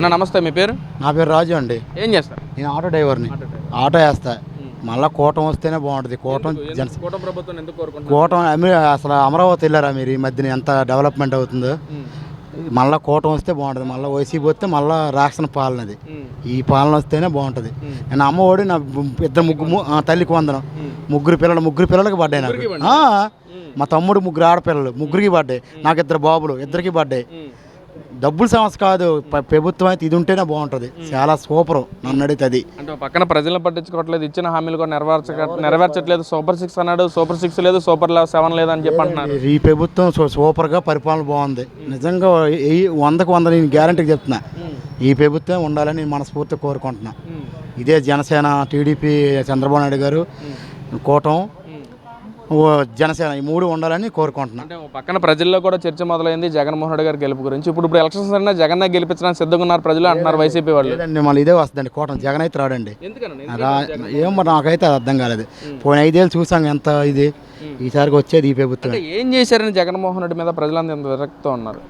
నమస్తే, మీ పేరు? నా పేరు రాజు అండి. ఏం చేస్తారు? నేను ఆటో డ్రైవర్ని. ఆటో వేస్తా. మళ్ళీ కూటమి వస్తేనే బాగుంటుంది. కూటమి ప్రభుత్వం ఎందుకు కోరుకుంటున్నారు? కూటమి అసలు అమరావతి వెళ్ళారా మీరు? ఈ మధ్యన ఎంత డెవలప్మెంట్ అవుతుందో. మళ్ళీ కూటమి వస్తే బాగుంటుంది. మళ్ళీ వైసీపీ వస్తే మళ్ళీ రాష్ట్ర పాలనది. ఈ పాలన వస్తేనే బాగుంటుంది. నేను అమ్మఒడి నా ఇద్దరు తల్లికి వందనం. ముగ్గురు పిల్లలకి పడ్డాయి నాకు. మా తమ్ముడు ముగ్గురు ఆడపిల్లలు, ముగ్గురికి పడ్డాయి. నాకు ఇద్దరు బాబులు, ఇద్దరికి పడ్డాయి. డబ్బుల సమస్య కాదు, ప్రభుత్వం అయితే ఇది ఉంటేనే బాగుంటుంది. చాలా సూపర్ నన్ను అడిగితే. అది అంటే పక్కన ప్రజలను పట్టించుకోవట్లేదు, ఇచ్చిన హామీలు కూడా నెరవేర్చట్లేదు. సూపర్ 6 అన్నాడు, సూపర్ 6 లేదు, సూపర్ 7 లేదు అని చెప్పి అంటున్నారు. ఈ ప్రభుత్వం సూపర్గా పరిపాలన బాగుంది. నిజంగా 100కి 100 నేను గ్యారంటీకి చెప్తున్నా. ఈ ప్రభుత్వం ఉండాలని నేను మనస్ఫూర్తిగా కోరుకుంటున్నా. ఇదే జనసేన, టీడీపీ, చంద్రబాబు నాయుడు గారు, కూటమి, జనసేన ఈ మూడు ఉండాలని కోరుకుంటున్నాను. అంటే పక్కన ప్రజల్లో కూడా చర్చ మొదలైంది జగన్మోహన్ రెడ్డి గారి గెలుపు గురించి. ఇప్పుడు ఎలక్షన్స్ అయినా జగన్ గెలిపించడానికి సిద్ధంగా ఉన్నారు ప్రజలు అంటున్నారు వైసీపీ వాళ్ళు. లేదండి, మళ్ళీ ఇదే వస్తుందండి కూటమి. జగన్ అయితే రాడండి. ఏం మరి నాకైతే అర్థం కాలేదు. పోయిన 5 ఏళ్ళు చూసాం ఎంత ఇది. ఈసారికి వచ్చేది ఈ ప్రభుత్వం. ఏం చేశారని జగన్మోహన్ రెడ్డి మీద ప్రజలంతా ఎంత విరక్తితో ఉన్నారు?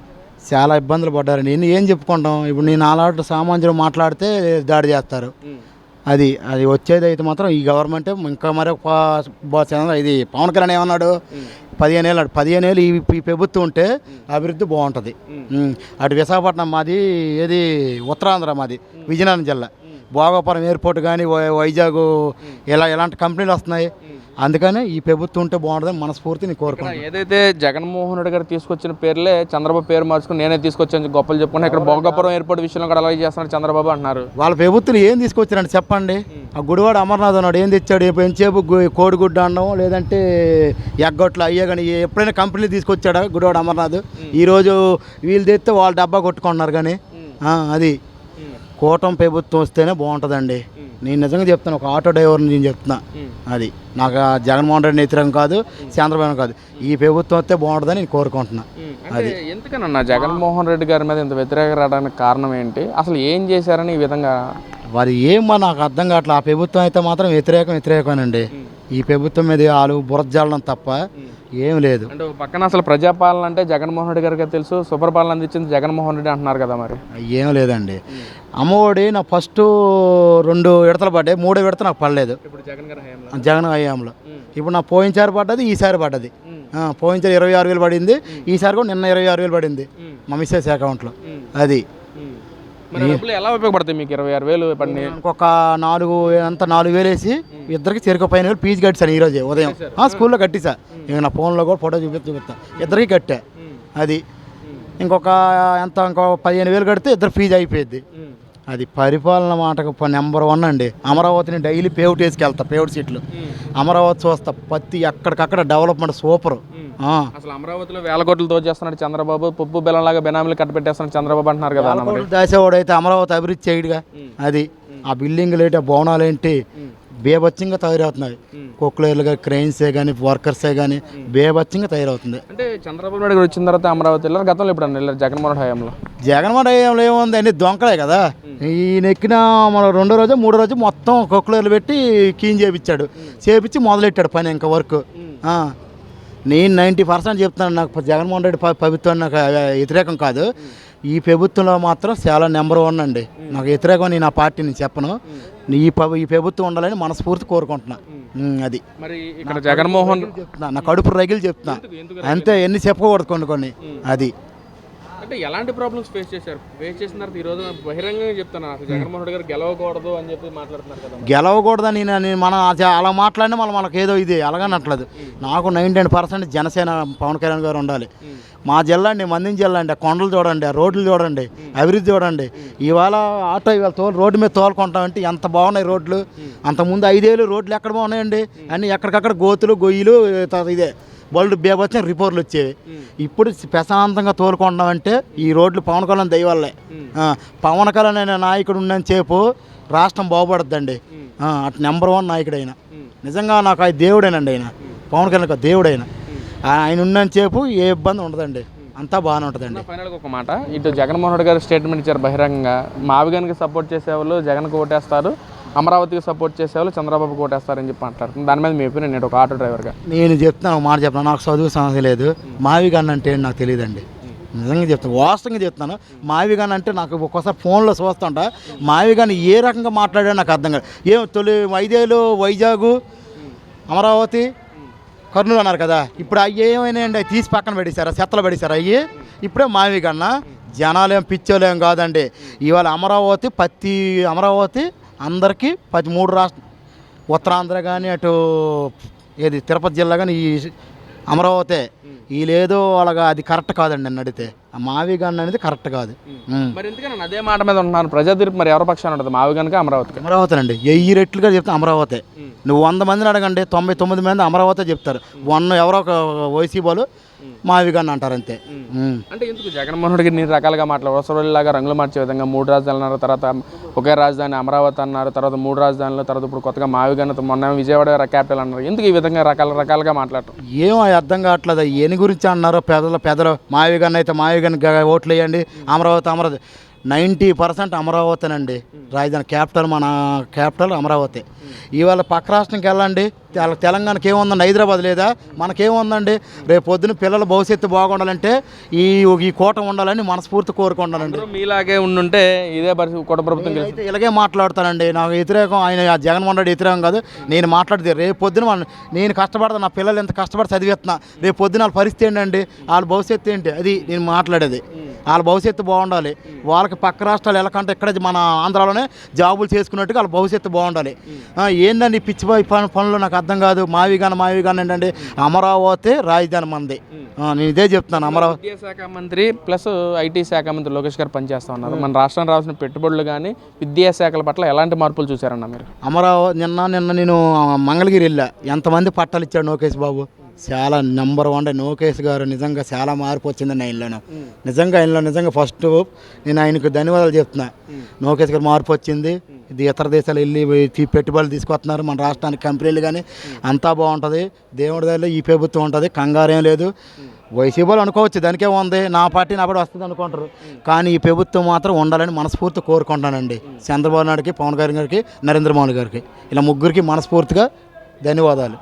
చాలా ఇబ్బందులు పడ్డారండి. ఏం చెప్పుకుంటాం ఇప్పుడు? నేను అలాంటి సామాన్యులు మాట్లాడితే దాడి చేస్తారు. అది వచ్చేది అయితే మాత్రం ఈ గవర్నమెంటే. ఇంకా మరొక ఇది పవన్ కళ్యాణ్ ఏమన్నాడు? 15 ఏళ్ళు ఈ ప్రభుత్వం ఉంటే అభివృద్ధి బాగుంటుంది. అటు విశాఖపట్నం మాది, ఏది ఉత్తరాంధ్ర మాది, విజయనగరం జిల్లా. భోగాపురం ఎయిర్పోర్ట్ కానీ, వైజాగ్ ఎలాంటి కంపెనీలు వస్తున్నాయి. అందుకని ఈ ప్రభుత్వం ఉంటే బాగుంటుందని మనస్ఫూర్తి నేను కోరుకుంటున్నాను. ఏదైతే జగన్మోహన్ రెడ్డి గారు తీసుకొచ్చిన పేర్లే చంద్రబాబు పేరు మార్చుకుని నేనే తీసుకొచ్చాను గొప్పలు చెప్పుకున్నా. ఇక్కడ భోగాపురం ఎయిర్పోర్ట్ విషయంలో కూడా అలాగే చేస్తున్నారు చంద్రబాబు అంటున్నారు. వాళ్ళ ప్రభుత్వం ఏం తీసుకొచ్చారంటే చెప్పండి. ఆ గుడివాడ అమర్నాథ్ అన్నాడు, ఏం తెచ్చాడు? ఎంతసేపు కోడిగుడ్డు అనడం, లేదంటే ఎగ్గొట్లు అయ్యే. కానీ ఎప్పుడైనా కంపెనీలు తీసుకొచ్చాడా గుడివాడ అమర్నాథ్? ఈరోజు వీళ్ళు తెస్తే వాళ్ళు డబ్బా కొట్టుకుంటున్నారు. కానీ అది కూటమి ప్రభుత్వం వస్తేనే బాగుంటుందండి. నేను నిజంగా చెప్తాను, ఒక ఆటో డ్రైవర్ని నేను చెప్తున్నా. అది నాకు జగన్మోహన్ రెడ్డి వ్యతిరేకం కాదు, చంద్రబాబు కాదు. ఈ ప్రభుత్వం వస్తే బాగుంటుందని నేను కోరుకుంటున్నా. అది ఎందుకనన్నా జగన్మోహన్ రెడ్డి గారి మీద ఇంత వ్యతిరేకత రావడానికి కారణం ఏంటి? అసలు ఏం చేశారని ఈ విధంగా వారు ఏమో నాకు అర్థం కావట్లేదు. ఆ ప్రభుత్వం అయితే మాత్రం వ్యతిరేకమేనండి. ఈ ప్రభుత్వం మీద వాళ్ళు బురజల్లడం తప్ప ఏం లేదు. అంటే పక్కన అసలు ప్రజాపాలన అంటే జగన్మోహన్ రెడ్డి గారికి తెలుసు, సుపరిపాలన అందించింది జగన్మోహన్ రెడ్డి అంటున్నారు కదా. మరి ఏం లేదండి. అమ్మఒడి నా ఫస్ట్ 2 విడతలు పడ్డాయి, 3వ విడత నాకు పడలేదు జగన్ హయాంలో. ఇప్పుడు నా పోయినసారి పడ్డది, ఈసారి పడ్డది. పోయినసారి 26,000 పడింది, ఈసారి కూడా నిన్న 26,000 పడింది మా మిస్సెస్ అకౌంట్లో. అది ఎలా ఉపయోగపడతాయి మీకు? 26,000 పడినాయి. ఇంకొక 4,000 వేసి ఇద్దరికి చెరుకు పైన ఫీజు కట్టాను ఈరోజే ఉదయం. స్కూల్లో కట్టిసా. ఇక నా ఫోన్లో కూడా ఫోటో చూపిస్తా. ఇద్దరికి కట్టా. అది ఇంకొక 15,000 కడితే ఇద్దరు ఫీజు అయిపోయింది. అది పరిపాలన మాటకు నెంబర్ 1 అండి. అమరావతిని డైలీ పేవుట్ వేసుకెళ్తా, పేవుట్ సీట్లు. అమరావతి చూస్తా, ప్రతి ఎక్కడికక్కడ డెవలప్మెంట్ సూపర్. అసలు అమరావతిలో వేల కోట్లు దోచేస్తున్నాడు చంద్రబాబు, పప్పు బెల్లంలాగా బెనామీలు కట్టబెట్టేస్తున్నాడు చంద్రబాబు అంటున్నారు కదా. దాసేవాడు అయితే అమరావతి అభివృద్ధి చేయడుగా. అది ఆ బిల్డింగ్లు ఏంటి, ఆ భవనాలు ఏంటి బేబచ్చంగా తయారవుతున్నాయి. కొక్లేర్లు కానీ, క్రెయిన్సే కానీ, వర్కర్సే కానీ బేబచ్చంగా తయారవుతుంది. అంటే చంద్రబాబు నాయుడు వచ్చిన తర్వాత అమరావతి వెళ్ళారు. గతంలో ఇప్పుడు వెళ్ళారు జగన్మోహన్ హయాంలో. జగన్మోహన్ హయాంలో ఏముంది, అన్ని దొంకలే కదా. ఈయన ఎక్కిన మన 2వ రోజు 3వ రోజు మొత్తం కొక్లేర్లు పెట్టి క్లీన్ చేపించి మొదలెట్టాడు పని. ఇంకా వర్క్ నేను 90% చెప్తున్నాను. నాకు జగన్మోహన్ రెడ్డి ప్రభుత్వం నాకు వ్యతిరేకం కాదు. ఈ ప్రభుత్వంలో మాత్రం చాలా నెంబర్ 1 అండి. నాకు వ్యతిరేకం నేను ఆ పార్టీని చెప్పను. ఈ ప్రభుత్వం ఉండాలని మనస్ఫూర్తి కోరుకుంటున్నా. అది మరి ఇక్కడ జగన్మోహన్ చెప్తున్నా, నా కడుపు రగిలి చెప్తున్నా అంతే. ఎన్ని చెప్పకూడదు కొన్ని. అది అంటే ఎలాంటి ప్రాబ్లమ్స్ ఫేస్ చేశారు? ఫేస్ చేసిన తర్వాత ఈరోజు బహిరంగంగా చెప్తున్నా జగన్మోహన్ రెడ్డి గారు గెలవకూడదు అని చెప్పి మాట్లాడుతున్నారు కదా. గెలవకూడదని మనం అలా మాట్లాడినా మనకు ఏదో ఇది అలాగనట్లేదు. నాకు 99% జనసేన పవన్ కళ్యాణ్ గారు ఉండాలి. మా జిల్లా అండి, మందిని జిల్లా అండి. ఆ కొండలు చూడండి, ఆ రోడ్లు చూడండి, అభివృద్ధి చూడండి. ఇవాళ ఆటో రోడ్డు మీద తోలుకుంటామంటే ఎంత బాగున్నాయి రోడ్లు. అంతకుముందు 5 ఏళ్ళు రోడ్లు ఎక్కడ బాగున్నాయండి? అన్నీ ఎక్కడికక్కడ గోతులు, గొయ్యిలు, ఇదే బళ్ళు బేబొచ్చిన రిపోర్ట్లు వచ్చేవి. ఇప్పుడు ప్రశాంతంగా తోలుకుంటున్నామంటే ఈ రోడ్లు పవన్ కళ్యాణ్ దయవల్లే. పవన్ కళ్యాణ్ అనే నాయకుడు ఉన్నని చెప్పు రాష్ట్రం బాగుపడుద్దండి. అటు నెంబర్ 1 నాయకుడు అయినా. నిజంగా నాకు ఆయన దేవుడేనండి. ఆయన పవన్ కళ్యాణ్ దేవుడైనా ఆయన ఉన్నని చెప్పు ఏ ఇబ్బంది ఉండదండి. అంతా బాగానే ఉంటుందండి. ఫైనల్గా ఒక మాట, ఇటు జగన్మోహన్ రెడ్డి గారు స్టేట్మెంట్ ఇచ్చారు బహిరంగంగా. మావిగానికి సపోర్ట్ చేసేవాళ్ళు జగన్కి ఓటేస్తారు, అమరావతికి సపోర్ట్ చేసేవాళ్ళు చంద్రబాబుకి ఓటేస్తారని చెప్పి అంటారు. దాని మీద మీ ఒపీనియన్ నేను ఒక ఆటో డ్రైవర్గా నేను చెప్తాను, మాట చెప్తాను. నాకు చదువు సమస్య లేదు. మావిగాన్ని అంటే నాకు తెలియదండి. నిజంగా చెప్తాను, వాస్తవంగా చెప్తాను. మావి గాని అంటే నాకు ఒక్కోసారి ఫోన్లో చూస్తుంటా, మావి గాని ఏ రకంగా మాట్లాడాడో నాకు అర్థం కాదు. ఏం తొలి 5 ఏళ్ళు వైజాగ్, అమరావతి, కర్నూలు అన్నారు కదా, ఇప్పుడు అవి ఏమైనాయండి? అవి తీసి పక్కన పెట్టేశారా, చెత్తలు పెట్టేశారు అవి. ఇప్పుడే మావి కన్నా జనాలేం పిచ్చోలేం కాదండి. ఇవాళ అమరావతి అందరికీ 13 రాష్ట్ర ఉత్తరాంధ్ర కానీ అటు ఏది తిరుపతి జిల్లా కానీ ఈ అమరావతి వీళ్ళేదో అలాగా అది కరెక్ట్ కాదండి నన్ను అడిగితే. ఆ మావి గన్ అనేది కరెక్ట్ కాదు. మరి ఎందుకని అదే మాట మీద ఉంటున్నాను? ప్రజా తీర్పు మరి ఎవరి పక్షాన ఉంటుంది? మావి గనుక అమరావతికి? అమరావతి అండి 1000 రెట్లుగా చెప్తే అమరావతి. నువ్వు 100 మందిని అడగండి 99 మంది అమరావతి చెప్తారు. ఎవరో ఒక వైసీపీ వాళ్ళు మావి గన్ అంటారు అంతే. అంటే ఎందుకు జగన్మోహన్ రెడ్డి ఇన్ని రకాలుగా వసరులాగా రంగులు మార్చే విధంగా 3 రాజధానులు అన్నారు, తర్వాత ఒకే రాజధాని అమరావతి అన్నారు, తర్వాత 3 రాజధానులు, తర్వాత ఇప్పుడు కొత్తగా మావి గన్, మొన్న విజయవాడ క్యాపిటల్ అన్నారు. ఎందుకు ఈ విధంగా రకాలుగా మాట్లాడటం? ఏమో అర్థం కావట్లేదు. ఎన్ని గురించి అన్నారు పెద్దలు మావి గన్ అయితే మావి గన్ ఓట్లు వేయండి, అమరావతి 90% అమరావతినండి రాజధాని. మన క్యాపిటల్ అమరావతి. ఇవాళ పక్క రాష్ట్రంకి వెళ్ళండి, తెలంగాణకి ఏముందండి? హైదరాబాద్ లేదా? మనకేముందండి? రేపు పొద్దున పిల్లల భవిష్యత్తు బాగుండాలంటే ఈ కోట ఉండాలని మనస్ఫూర్తి కోరుకుంటానండి. మీలాగే ఉండుంటే ఇదే పరిస్థితి కోట ప్రభుత్వం అయితే ఇలాగే మాట్లాడతానండి. నాకు వ్యతిరేకం ఆయన జగన్మోహన్ రెడ్డి వ్యతిరేకం కాదు. నేను మాట్లాడితే రేపు పొద్దున నేను కష్టపడతా, నా పిల్లలు ఎంత కష్టపడి చదివేస్తున్నా, రేపు పొద్దున వాళ్ళ పరిస్థితి ఏంటండి? వాళ్ళ భవిష్యత్తు ఏంటి? అది నేను మాట్లాడేది. వాళ్ళ భవిష్యత్తు బాగుండాలి. వాళ్ళకి పక్క రాష్ట్రాలు ఎలాకంటే ఇక్కడ మన ఆంధ్రాలోనే జాబులు చేసుకున్నట్టుగా వాళ్ళ భవిష్యత్తు బాగుండాలి. ఏందండి పిచ్చి పనులు నాకు అర్థం కాదు. మావి గాని ఏంటంటే అమరావతి రాజధాని మంది. నేను ఇదే చెప్తున్నాను. అమరావతి విద్యాశాఖ మంత్రి ప్లస్ ఐటీ శాఖ మంత్రి లోకేష్ గారు పనిచేస్తూ ఉన్నారు. మన రాష్ట్రం రావాల్సిన పెట్టుబడులు కానీ విద్యాశాఖల పట్ల ఎలాంటి మార్పులు చూశారన్న మీరు? అమరావతి నిన్న నేను మంగళగిరి వెళ్ళా. ఎంతమంది పట్టాలు ఇచ్చాడు లోకేష్ బాబు? చాలా నెంబర్ 1 లోకేష్ గారు. నిజంగా చాలా మార్పు వచ్చిందండి ఆయనలో. నిజంగా ఫస్ట్ నేను ఆయనకు ధన్యవాదాలు చెప్తున్నా. లోకేష్ గారు మార్పు వచ్చింది. ఇది ఇతర దేశాలు వెళ్ళి పెట్టుబడులు తీసుకొస్తున్నారు. మన రాష్ట్రానికి కంపెనీలు కానీ అంతా బాగుంటుంది. దేవుడి దగ్గర ఈ ప్రభుత్వం ఉంటుంది, కంగారేం లేదు. వైసీపీలు అనుకోవచ్చు, దానికే ఉంది, నా పార్టీ నా పార్టీ వస్తుంది అనుకుంటారు. కానీ ఈ ప్రభుత్వం మాత్రం ఉండాలని మనస్ఫూర్తి కోరుకుంటానండి. చంద్రబాబు నాయుడుకి, పవన్ కళ్యాణ్ గారికి, నరేంద్ర మోడీ గారికి, ఇలా ముగ్గురికి మనస్ఫూర్తిగా ధన్యవాదాలు.